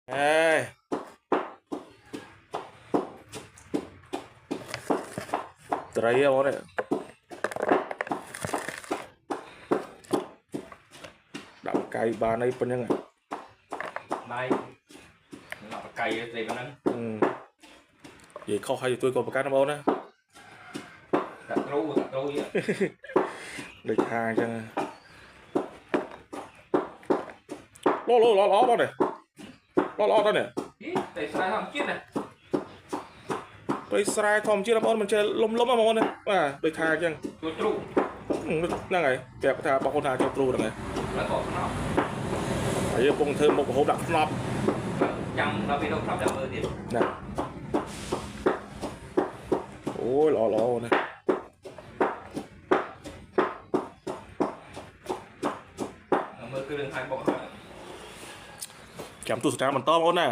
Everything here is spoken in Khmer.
Ê,ត្រីហ៎បងនេះដាក់កាយបានអីប៉ុណ្្នឹងបាយដាក់កាយត្រីប៉ុណ្ណឹងនិយាយខុសហើយទួយក៏ប្រកាន់ណាបងណាដាក់ទ្រូយដូចថាអញ្ចឹងល្អបងនេះល្អតើនេះ ត្រីស្រែធម្មជាតិណា ត្រីស្រែធម្មជាតិបងមិនចេះលំណាបងណាបាទដូចថាអញ្ចឹង ចូលទ្រូ ហ្នឹងហើយប្រាប់ថាបងប្អូនថាចូលទ្រូហ្នឹងហើយ แล้วก็ខ្នប់ ហើយពងធ្វើមុខរហូតដាក់ខ្នប់ ចាំដល់ពេលដល់ខ្នប់ចាំមើលទៀត ណាអូយល្អណា មើលគ្រឿងហើយបុកហើយ ចាំទស្សនាបន្តបងណា